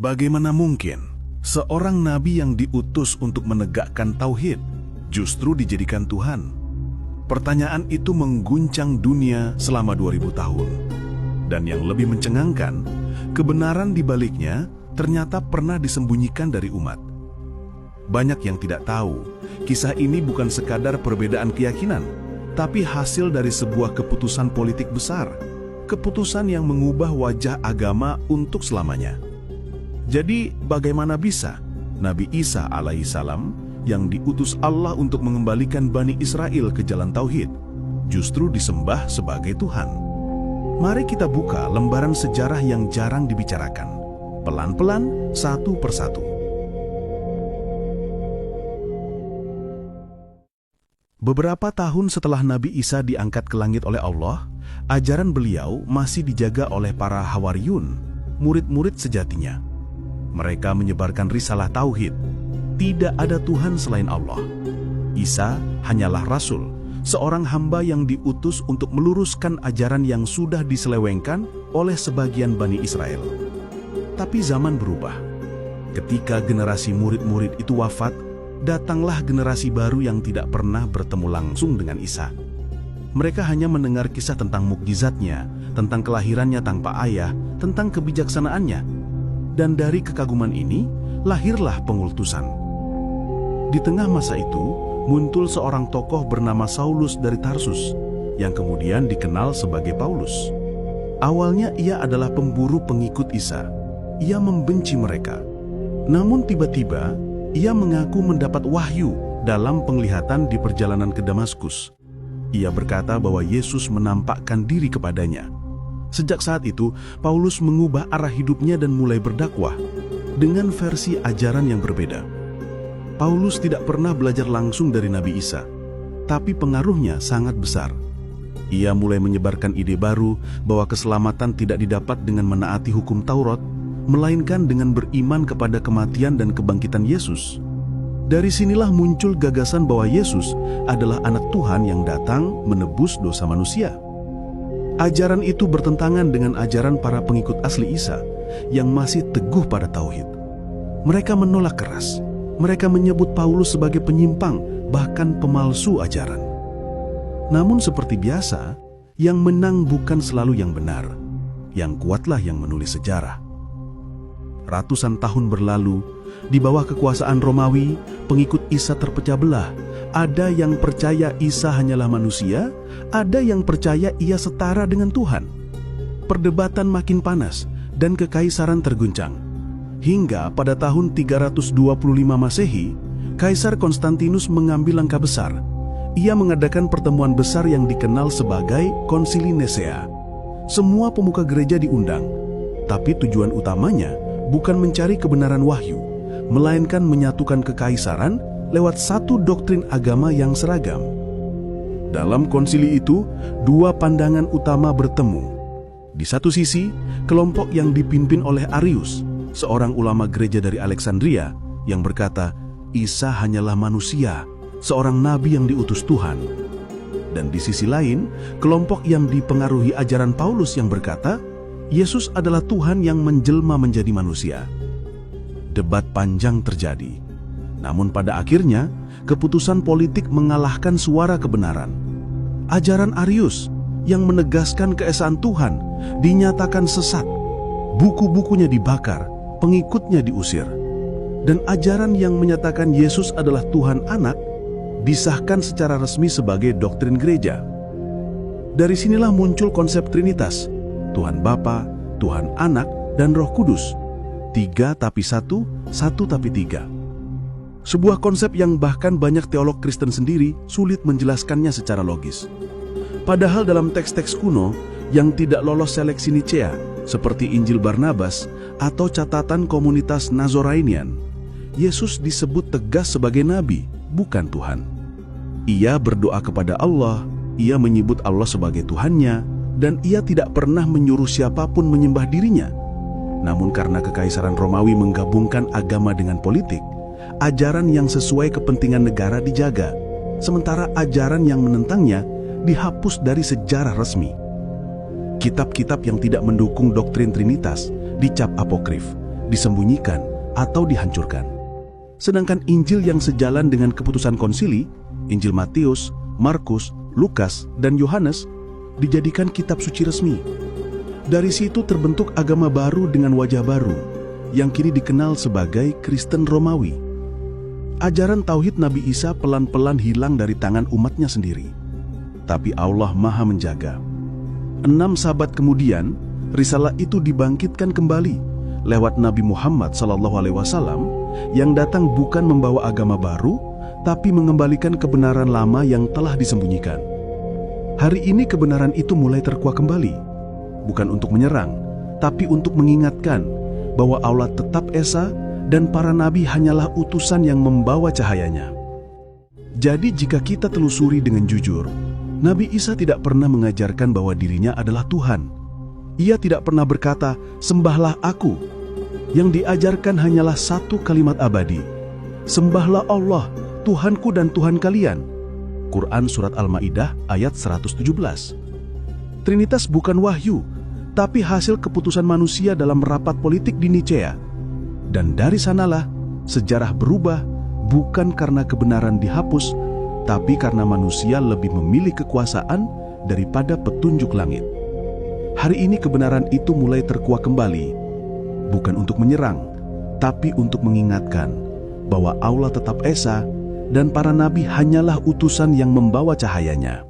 Bagaimana mungkin seorang nabi yang diutus untuk menegakkan tauhid justru dijadikan Tuhan? Pertanyaan itu mengguncang dunia selama 2000 tahun. Dan yang lebih mencengangkan, kebenaran di baliknya ternyata pernah disembunyikan dari umat. Banyak yang tidak tahu, kisah ini bukan sekadar perbedaan keyakinan, tapi hasil dari sebuah keputusan politik besar. Keputusan yang mengubah wajah agama untuk selamanya. Jadi bagaimana bisa Nabi Isa alaihissalam yang diutus Allah untuk mengembalikan Bani Israel ke jalan tauhid justru disembah sebagai Tuhan? Mari kita buka lembaran sejarah yang jarang dibicarakan. Pelan-pelan, satu persatu. Beberapa tahun setelah Nabi Isa diangkat ke langit oleh Allah, ajaran beliau masih dijaga oleh para Hawariyun, murid-murid sejatinya. Mereka menyebarkan risalah tauhid. Tidak ada Tuhan selain Allah. Isa hanyalah Rasul, seorang hamba yang diutus untuk meluruskan ajaran yang sudah diselewengkan oleh sebagian Bani Israel. Tapi zaman berubah. Ketika generasi murid-murid itu wafat, datanglah generasi baru yang tidak pernah bertemu langsung dengan Isa. Mereka hanya mendengar kisah tentang mukjizatnya, tentang kelahirannya tanpa ayah, tentang kebijaksanaannya. Dan dari kekaguman ini, lahirlah pengultusan. Di tengah masa itu, muncul seorang tokoh bernama Saulus dari Tarsus, yang kemudian dikenal sebagai Paulus. Awalnya ia adalah pemburu pengikut Isa. Ia membenci mereka. Namun tiba-tiba, ia mengaku mendapat wahyu dalam penglihatan di perjalanan ke Damaskus. Ia berkata bahwa Yesus menampakkan diri kepadanya. Sejak saat itu, Paulus mengubah arah hidupnya dan mulai berdakwah dengan versi ajaran yang berbeda. Paulus tidak pernah belajar langsung dari Nabi Isa, tapi pengaruhnya sangat besar. Ia mulai menyebarkan ide baru bahwa keselamatan tidak didapat dengan menaati hukum Taurat, melainkan dengan beriman kepada kematian dan kebangkitan Yesus. Dari sinilah muncul gagasan bahwa Yesus adalah anak Tuhan yang datang menebus dosa manusia. Ajaran itu bertentangan dengan ajaran para pengikut asli Isa yang masih teguh pada tauhid. Mereka menolak keras. Mereka menyebut Paulus sebagai penyimpang, bahkan pemalsu ajaran. Namun seperti biasa, yang menang bukan selalu yang benar. Yang kuatlah yang menulis sejarah. Ratusan tahun berlalu, di bawah kekuasaan Romawi, pengikut Isa terpecah belah. Ada yang percaya Isa hanyalah manusia, ada yang percaya ia setara dengan Tuhan. Perdebatan makin panas dan kekaisaran terguncang. Hingga pada tahun 325 Masehi, Kaisar Konstantinus mengambil langkah besar. Ia mengadakan pertemuan besar yang dikenal sebagai Konsili Nisea. Semua pemuka gereja diundang, tapi tujuan utamanya bukan mencari kebenaran wahyu, melainkan menyatukan kekaisaran lewat satu doktrin agama yang seragam. Dalam konsili itu, dua pandangan utama bertemu. Di satu sisi, kelompok yang dipimpin oleh Arius, seorang ulama gereja dari Alexandria, yang berkata, Isa hanyalah manusia, seorang nabi yang diutus Tuhan. Dan di sisi lain, kelompok yang dipengaruhi ajaran Paulus yang berkata, Yesus adalah Tuhan yang menjelma menjadi manusia. Debat panjang terjadi. Namun pada akhirnya, keputusan politik mengalahkan suara kebenaran. Ajaran Arius yang menegaskan keesaan Tuhan dinyatakan sesat. Buku-bukunya dibakar, pengikutnya diusir. Dan ajaran yang menyatakan Yesus adalah Tuhan Anak disahkan secara resmi sebagai doktrin gereja. Dari sinilah muncul konsep Trinitas, Tuhan Bapa, Tuhan Anak, dan Roh Kudus. 3 tapi 1, 1 tapi 3. Sebuah konsep yang bahkan banyak teolog Kristen sendiri sulit menjelaskannya secara logis. Padahal dalam teks-teks kuno yang tidak lolos seleksi Nicea, seperti Injil Barnabas atau catatan komunitas Nazorainian, Yesus disebut tegas sebagai nabi, bukan Tuhan. Ia berdoa kepada Allah, ia menyebut Allah sebagai Tuhannya, dan ia tidak pernah menyuruh siapapun menyembah dirinya. Namun karena Kekaisaran Romawi menggabungkan agama dengan politik, ajaran yang sesuai kepentingan negara dijaga, sementara ajaran yang menentangnya dihapus dari sejarah resmi. Kitab-kitab yang tidak mendukung doktrin Trinitas dicap apokrif, disembunyikan, atau dihancurkan. Sedangkan Injil yang sejalan dengan keputusan konsili, Injil Matius, Markus, Lukas, dan Yohanes, dijadikan kitab suci resmi. Dari situ terbentuk agama baru dengan wajah baru, yang kini dikenal sebagai Kristen Romawi. Ajaran tauhid Nabi Isa pelan-pelan hilang dari tangan umatnya sendiri. Tapi Allah Maha menjaga. 6 sahabat kemudian, risalah itu dibangkitkan kembali lewat Nabi Muhammad SAW yang datang bukan membawa agama baru, tapi mengembalikan kebenaran lama yang telah disembunyikan. Hari ini kebenaran itu mulai terkuak kembali, bukan untuk menyerang, tapi untuk mengingatkan bahwa Allah tetap esa dan para nabi hanyalah utusan yang membawa cahayanya. Jadi jika kita telusuri dengan jujur, Nabi Isa tidak pernah mengajarkan bahwa dirinya adalah Tuhan. Ia tidak pernah berkata, "Sembahlah aku." Yang diajarkan hanyalah satu kalimat abadi, "Sembahlah Allah, Tuhanku dan Tuhan kalian." Quran Surat Al-Ma'idah ayat 117. Trinitas bukan wahyu, tapi hasil keputusan manusia dalam rapat politik di Nicea. Dan dari sanalah sejarah berubah, bukan karena kebenaran dihapus, tapi karena manusia lebih memilih kekuasaan daripada petunjuk langit. Hari ini kebenaran itu mulai terkuak kembali, bukan untuk menyerang, tapi untuk mengingatkan bahwa Allah tetap esa dan para nabi hanyalah utusan yang membawa cahayanya.